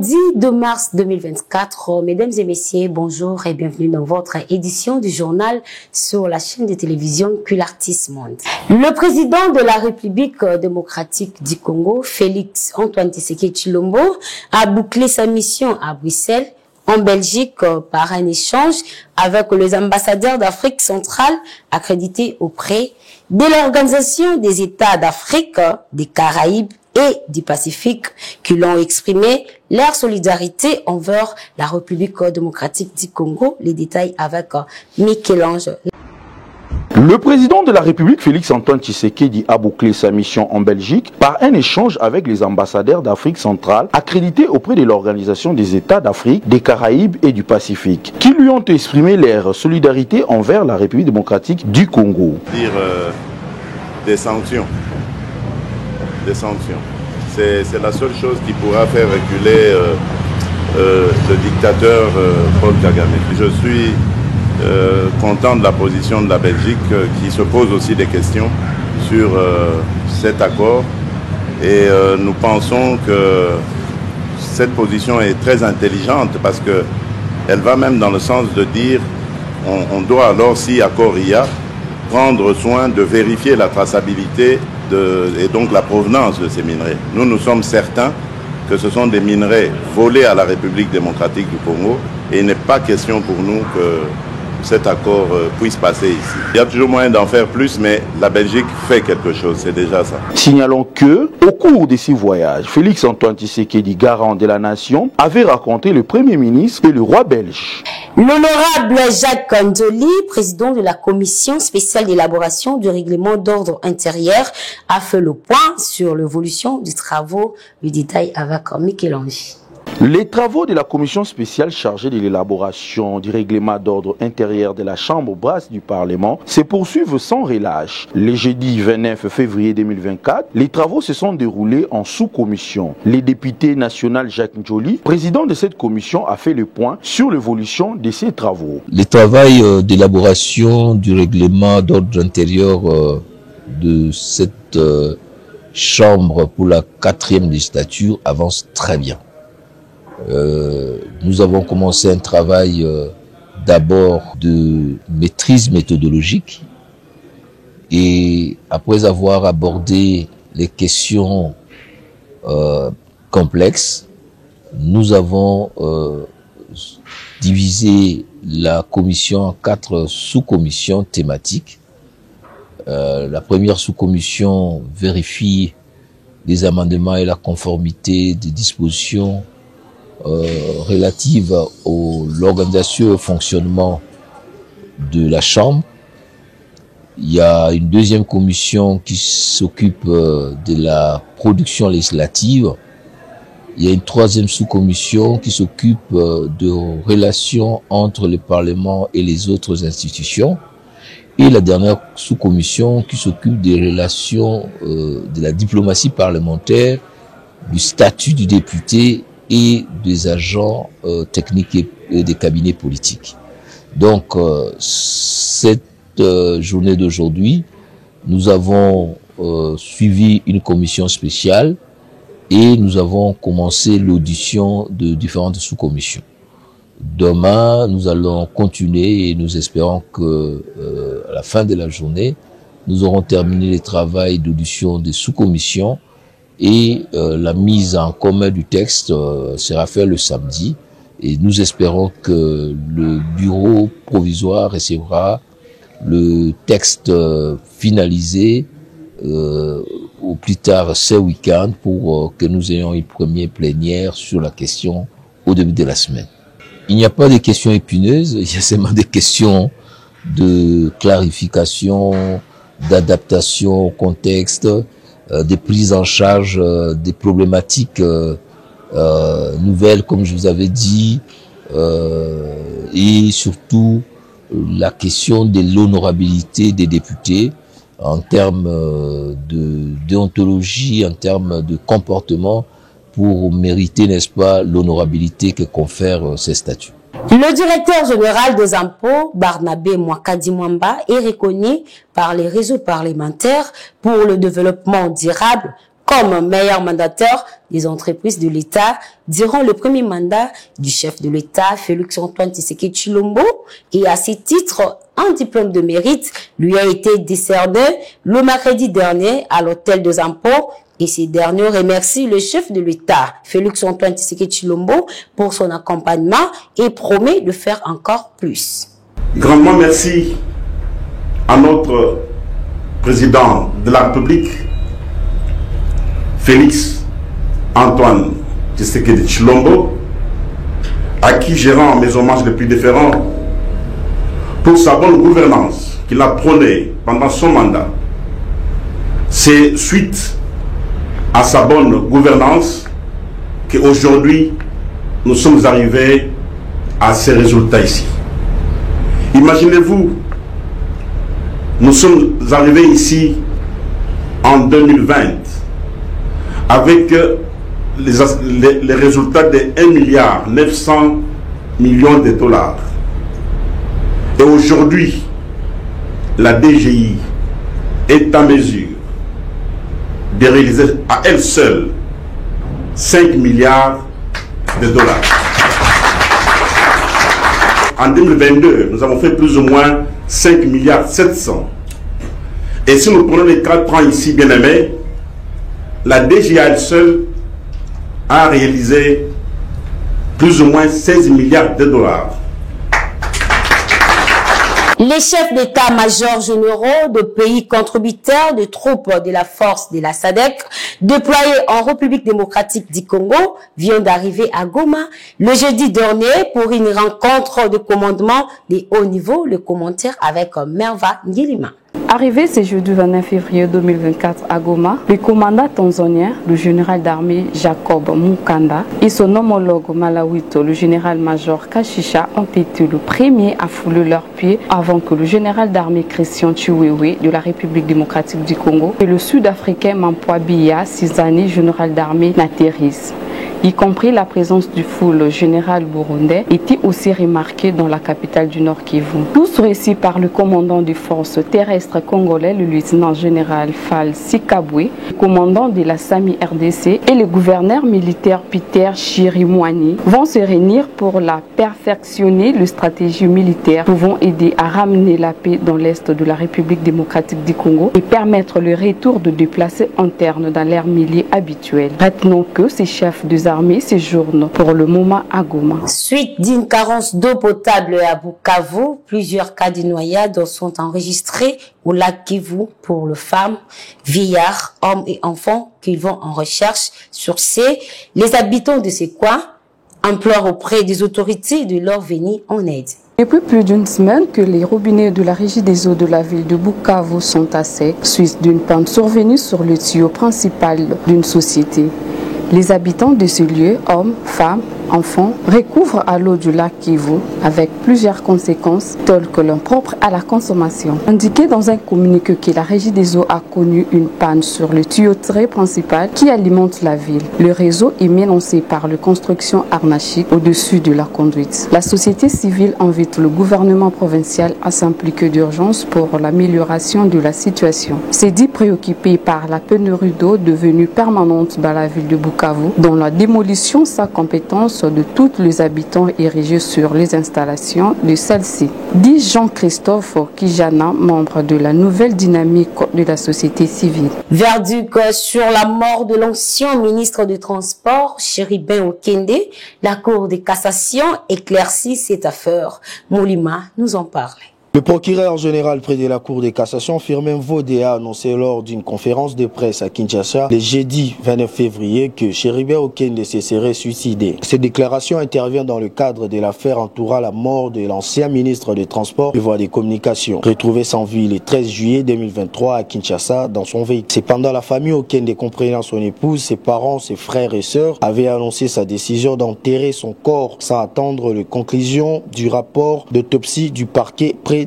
Mardi 2 mars 2024, mesdames et messieurs, bonjour et bienvenue dans votre édition du journal sur la chaîne de télévision Cul'Artis Monde. Le président de la République démocratique du Congo, Félix Antoine Tshisekedi Tshilombo, a bouclé sa mission à Bruxelles, en Belgique, par un échange avec les ambassadeurs d'Afrique centrale accrédités auprès de l'Organisation des États d'Afrique, des Caraïbes et du Pacifique, qui l'ont exprimé leur solidarité envers la République démocratique du Congo. Les détails avec Michel-Ange. Le président de la République, Félix Antoine Tshisekedi, a bouclé sa mission en Belgique par un échange avec les ambassadeurs d'Afrique centrale accrédités auprès de l'Organisation des États d'Afrique, des Caraïbes et du Pacifique, qui lui ont exprimé leur solidarité envers la République démocratique du Congo. Des sanctions. C'est la seule chose qui pourra faire reculer le dictateur Paul Kagame. Je suis content de la position de la Belgique qui se pose aussi des questions sur cet accord et nous pensons que cette position est très intelligente parce qu'elle va même dans le sens de dire on doit alors, si accord il y a, prendre soin de vérifier la traçabilité et donc la provenance de ces minerais. Nous sommes certains que ce sont des minerais volés à la République démocratique du Congo et il n'est pas question pour nous que cet accord puisse passer ici. Il y a toujours moyen d'en faire plus, mais la Belgique fait quelque chose, c'est déjà ça. Signalons que, au cours de ces voyages, Félix Antoine Tshisekedi, garant de la nation, avait rencontré le Premier ministre et le roi belge. L'honorable Jacques Kandoli, président de la commission spéciale d'élaboration du règlement d'ordre intérieur, a fait le point sur l'évolution des travaux. Le détail avec Michel-Ange. Les travaux de la commission spéciale chargée de l'élaboration du règlement d'ordre intérieur de la Chambre basse du Parlement se poursuivent sans relâche. Le jeudi 29 février 2024, les travaux se sont déroulés en sous-commission. Le député national Jacques Njoli, président de cette commission, a fait le point sur l'évolution de ces travaux. Le travail d'élaboration du règlement d'ordre intérieur de cette Chambre pour la 4e législature avance très bien. Nous avons commencé un travail d'abord de maîtrise méthodologique et après avoir abordé les questions complexes, nous avons divisé la commission en 4 sous-commissions thématiques. La première sous-commission vérifie les amendements et la conformité des dispositions relative à l'organisation et au fonctionnement de la Chambre. Il y a une deuxième commission qui s'occupe de la production législative. Il y a une troisième sous-commission qui s'occupe de relations entre le Parlement et les autres institutions. Et la dernière sous-commission qui s'occupe des relations de la diplomatie parlementaire, du statut du député et des agents techniques et des cabinets politiques. Donc, cette journée d'aujourd'hui, nous avons suivi une commission spéciale et nous avons commencé l'audition de différentes sous-commissions. Demain, nous allons continuer et nous espérons que à la fin de la journée, nous aurons terminé les travaux d'audition des sous-commissions et la mise en commun du texte sera faite le samedi et nous espérons que le bureau provisoire recevra le texte finalisé au plus tard ce week-end pour que nous ayons une première plénière sur la question au début de la semaine. Il n'y a pas de questions épineuses, il y a seulement des questions de clarification, d'adaptation au contexte, des prises en charge des problématiques nouvelles, comme je vous avais dit, et surtout la question de l'honorabilité des députés en termes de déontologie, en termes de comportement, pour mériter, n'est-ce pas, l'honorabilité que confèrent ces statuts. Le directeur général des impôts, Barnabé Mwakadi Mwamba, est reconnu par les réseaux parlementaires pour le développement durable comme meilleur mandataire des entreprises de l'État durant le premier mandat du chef de l'État, Félix-Antoine Tshisekedi Tshilombo, et à ce titre, un diplôme de mérite lui a été décerné le mercredi dernier à l'hôtel des impôts. Et ces derniers remercient le chef de l'État, Félix-Antoine Tshisekedi Tshilombo, pour son accompagnement et promet de faire encore plus. Grandement merci à notre président de la République, Félix-Antoine Tshisekedi Tshilombo, à qui je rends mes hommages les plus déférents pour sa bonne gouvernance qu'il a prônée pendant son mandat. C'est suite à sa bonne gouvernance qu'aujourd'hui nous sommes arrivés à ces résultats ici. Imaginez-vous, nous sommes arrivés ici en 2020 avec les résultats de 1,9 milliard de dollars. Et aujourd'hui, la DGI est en mesure de réaliser à elle seule 5 milliards de dollars. En 2022, nous avons fait plus ou moins 5 milliards 700. Et si nous prenons les 4 ans ici, bien aimés, la DGI à elle seule a réalisé plus ou moins 16 milliards de dollars. Les chefs d'état-major généraux de pays contributeurs de troupes de la force de la SADC déployés en République démocratique du Congo viennent d'arriver à Goma le jeudi dernier pour une rencontre de commandement de haut niveau. Le commentaire avec Merva Ngilima. Arrivé ce jeudi 29 février 2024 à Goma, le commandant tanzanien, le général d'armée Jacob Mukanda, et son homologue malawito, le général-major Kashisha, ont été le premier à fouler leurs pieds avant que le général d'armée Christian Chiwewe de la République démocratique du Congo et le sud-africain Mampoa Biya, 6 années général d'armée, n'atterrissent. Y compris la présence du foule général burundais, était aussi remarquée dans la capitale du Nord Kivu. Tous récits par le commandant des forces terrestres congolais, le lieutenant général Fall Sikabwe, commandant de la SAMI RDC, et le gouverneur militaire Peter Chirimwani vont se réunir pour la perfectionner la stratégie militaire pouvant aider à ramener la paix dans l'est de la République démocratique du Congo et permettre le retour de déplacés internes dans l'ère milieu habituelle. Retenons que ces chefs des armées séjournent pour le moment à Goma. Suite d'une carence d'eau potable à Bukavu, plusieurs cas de noyade sont enregistrés au lac Kivu pour les femmes, vieillards, hommes et enfants qui vont en recherche sur ces. Les habitants de ces coins implorent auprès des autorités de leur venir en aide. Depuis plus d'une semaine que les robinets de la régie des eaux de la ville de Bukavu sont à sec, suite d'une panne survenue sur le tuyau principal d'une société. Les habitants de ce lieu, hommes, femmes, enfants, recouvrent à l'eau du lac Kivu avec plusieurs conséquences telles que l'impropre à la consommation. Indiqué dans un communiqué que la régie des eaux a connu une panne sur le tuyauterie principal qui alimente la ville. Le réseau est menacé par la construction arnachique au-dessus de la conduite. La société civile invite le gouvernement provincial à s'impliquer d'urgence pour l'amélioration de la situation. C'est dit préoccupé par la pénurie d'eau devenue permanente dans la ville de Bukavu, dont la démolition sans compétence de tous les habitants érigés sur les installations de celle-ci. Dit Jean-Christophe Kijana, membre de la nouvelle dynamique de la société civile. Verdict sur la mort de l'ancien ministre du Transport, Chéribin Okende. La Cour de cassation éclaircit cette affaire. Moulima nous en parle. Le procureur général près de la Cour de cassation, Firmin Vodé, a annoncé lors d'une conférence de presse à Kinshasa le jeudi 29 février que Chéribin Okende se serait suicidé. Cette déclaration intervient dans le cadre de l'affaire entourant la mort de l'ancien ministre des Transports et Voies des Communications, retrouvé sans vie le 13 juillet 2023 à Kinshasa dans son véhicule. Cependant, la famille Okende, comprenant son épouse, ses parents, ses frères et sœurs, avait annoncé sa décision d'enterrer son corps sans attendre les conclusions du rapport d'autopsie du parquet près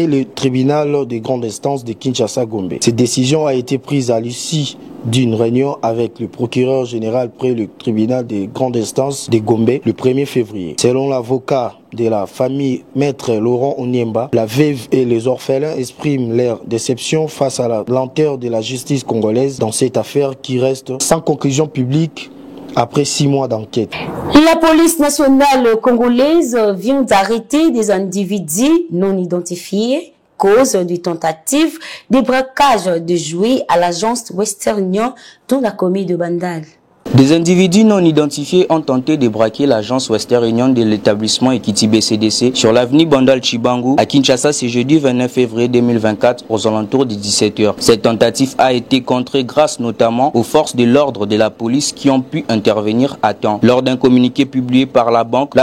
le tribunal de grande instance de Kinshasa-Gombe. Cette décision a été prise à l'issue d'une réunion avec le procureur général près le tribunal de grande instance de Gombe le 1er février. Selon l'avocat de la famille Maître Laurent Onyemba, la veuve et les orphelins expriment leur déception face à la lenteur de la justice congolaise dans cette affaire qui reste sans conclusion publique après 6 mois d'enquête. La police nationale congolaise vient d'arrêter des individus non identifiés cause d'une tentative de braquage de jouets à l'agence Western Union dans la commune de Bandal. Des individus non identifiés ont tenté de braquer l'agence Western Union de l'établissement Equity BCDC sur l'avenue Bandal Chibangu à Kinshasa ce jeudi 29 février 2024 aux alentours de 17h. Cette tentative a été contrée grâce notamment aux forces de l'ordre de la police qui ont pu intervenir à temps. Lors d'un communiqué publié par la banque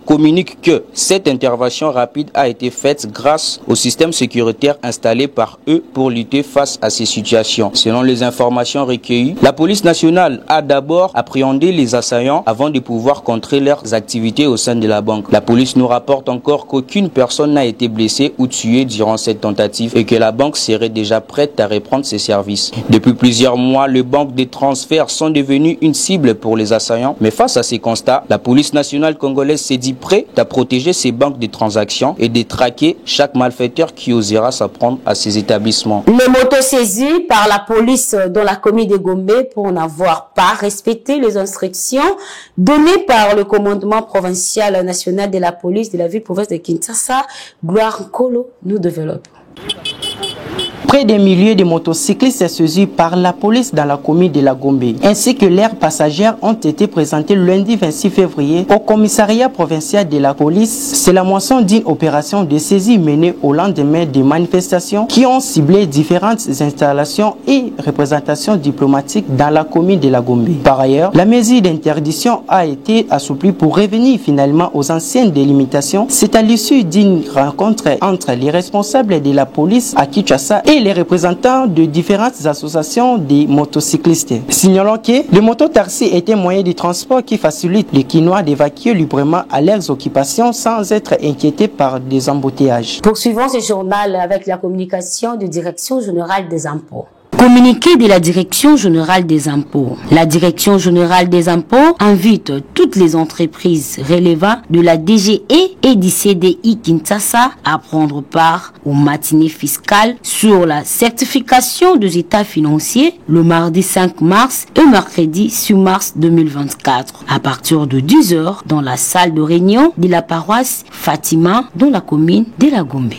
communique que cette intervention rapide a été faite grâce au système sécuritaire installé par eux pour lutter face à ces situations. Selon les informations recueillies, la police nationale a d'abord appréhender les assaillants avant de pouvoir contrer leurs activités au sein de la banque. La police nous rapporte encore qu'aucune personne n'a été blessée ou tuée durant cette tentative et que la banque serait déjà prête à reprendre ses services. Depuis plusieurs mois, les banques de transfert sont devenues une cible pour les assaillants. Mais face à ces constats, la police nationale congolaise s'est dit prête à protéger ces banques de transactions et de traquer chaque malfaiteur qui osera s'en prendre à ces établissements. Les motos saisies par la police dans la commune de Gombe pour n'avoir pas respecté les instructions données par le commandement provincial national de la police de la ville-province de Kinshasa, Gloire Nkolo, nous développe. Près des milliers de motocyclistes saisis par la police dans la commune de la Gombe, ainsi que leurs passagères ont été présentés lundi 26 février au commissariat provincial de la police. C'est la moisson d'une opération de saisie menée au lendemain des manifestations qui ont ciblé différentes installations et représentations diplomatiques dans la commune de la Gombe. Par ailleurs, la mesure d'interdiction a été assouplie pour revenir finalement aux anciennes délimitations. C'est à l'issue d'une rencontre entre les responsables de la police à Kinshasa et les représentants de différentes associations des motocyclistes. Signalons que le mototaxi est un moyen de transport qui facilite les Kinois d'évacuer librement à leurs occupations sans être inquiétés par des embouteillages. Poursuivons ce journal avec la communication de Direction générale des impôts. Communiqué de la Direction générale des impôts. La Direction générale des impôts invite toutes les entreprises relevant de la DGE et du CDI Kinshasa à prendre part aux matinées fiscales sur la certification des états financiers le mardi 5 mars et mercredi 6 mars 2024 à partir de 10h dans la salle de réunion de la paroisse Fatima dans la commune de la Gombe.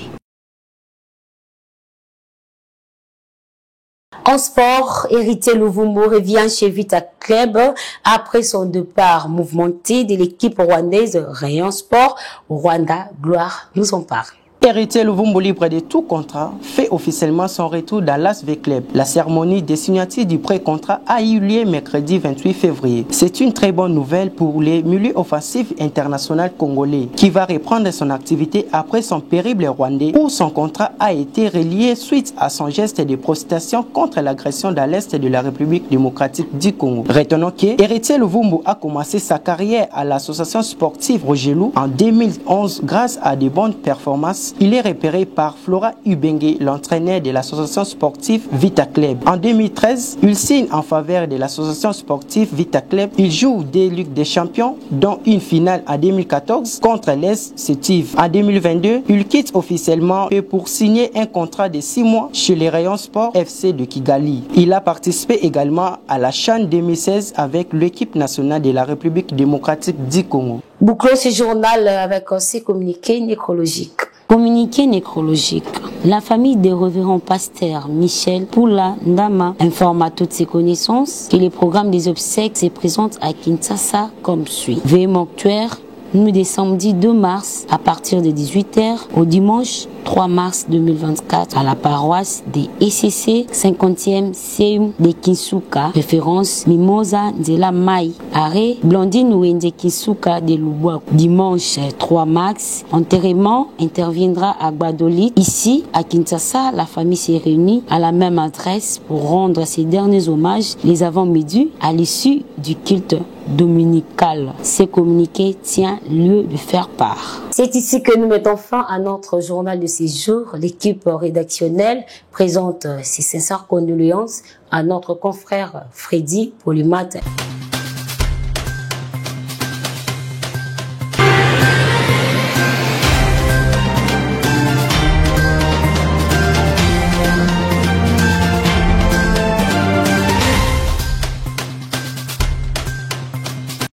En sport, Héritier Luvumbu revient chez Vita Club après son départ mouvementé de l'équipe rwandaise Rayon Sport au Rwanda. Gloire nous en parle. Héritier Luvumbu, libre de tout contrat, fait officiellement son retour dans l'ASV Club. La cérémonie de signature du pré-contrat a eu lieu mercredi 28 février. C'est une très bonne nouvelle pour les milieux offensifs internationaux congolais qui va reprendre son activité après son périple rwandais où son contrat a été relié suite à son geste de protestation contre l'agression dans l'Est de la République démocratique du Congo. Retenons que Héritier Luvumbu a commencé sa carrière à l'association sportive Rogelou en 2011 grâce à de bonnes performances. Il est repéré par Flora Ubengue, l'entraîneur de l'association sportive Vita Club. En 2013, il signe en faveur de l'association sportive Vita Club. Il joue des Ligues des Champions, dont une finale en 2014 contre l'Est Sétive. En 2022, il quitte officiellement pour signer un contrat de 6 mois chez les Rayons Sport FC de Kigali. Il a participé également à la CHAN 2016 avec l'équipe nationale de la République démocratique du Congo. Bouclons ce journal avec ces communiqués nécrologiques. Communiqué nécrologique. La famille des révérends pasteurs Michel Poula Ndama informe à toutes ses connaissances que les programmes des obsèques se présentent à Kinshasa comme suit. Veille mortuaire, nuit des samedi 2 mars à partir de 18h au dimanche 3 mars 2024 à la paroisse des ECC 50e CEUM de Kinsuka, référence Mimosa de la Mai, arrêt Blandine Wende Kinsuka de Lubwa. Dimanche 3 mars, enterrement interviendra à Gbadolit. Ici, à Kinshasa, la famille s'est réunie à la même adresse pour rendre ses derniers hommages les avant-midi à l'issue du culte dominical. Ce communiqué tient lieu de faire part. C'est ici que nous mettons fin à notre journal de ces jours. L'équipe rédactionnelle présente ses sincères condoléances à notre confrère Freddy Polymath.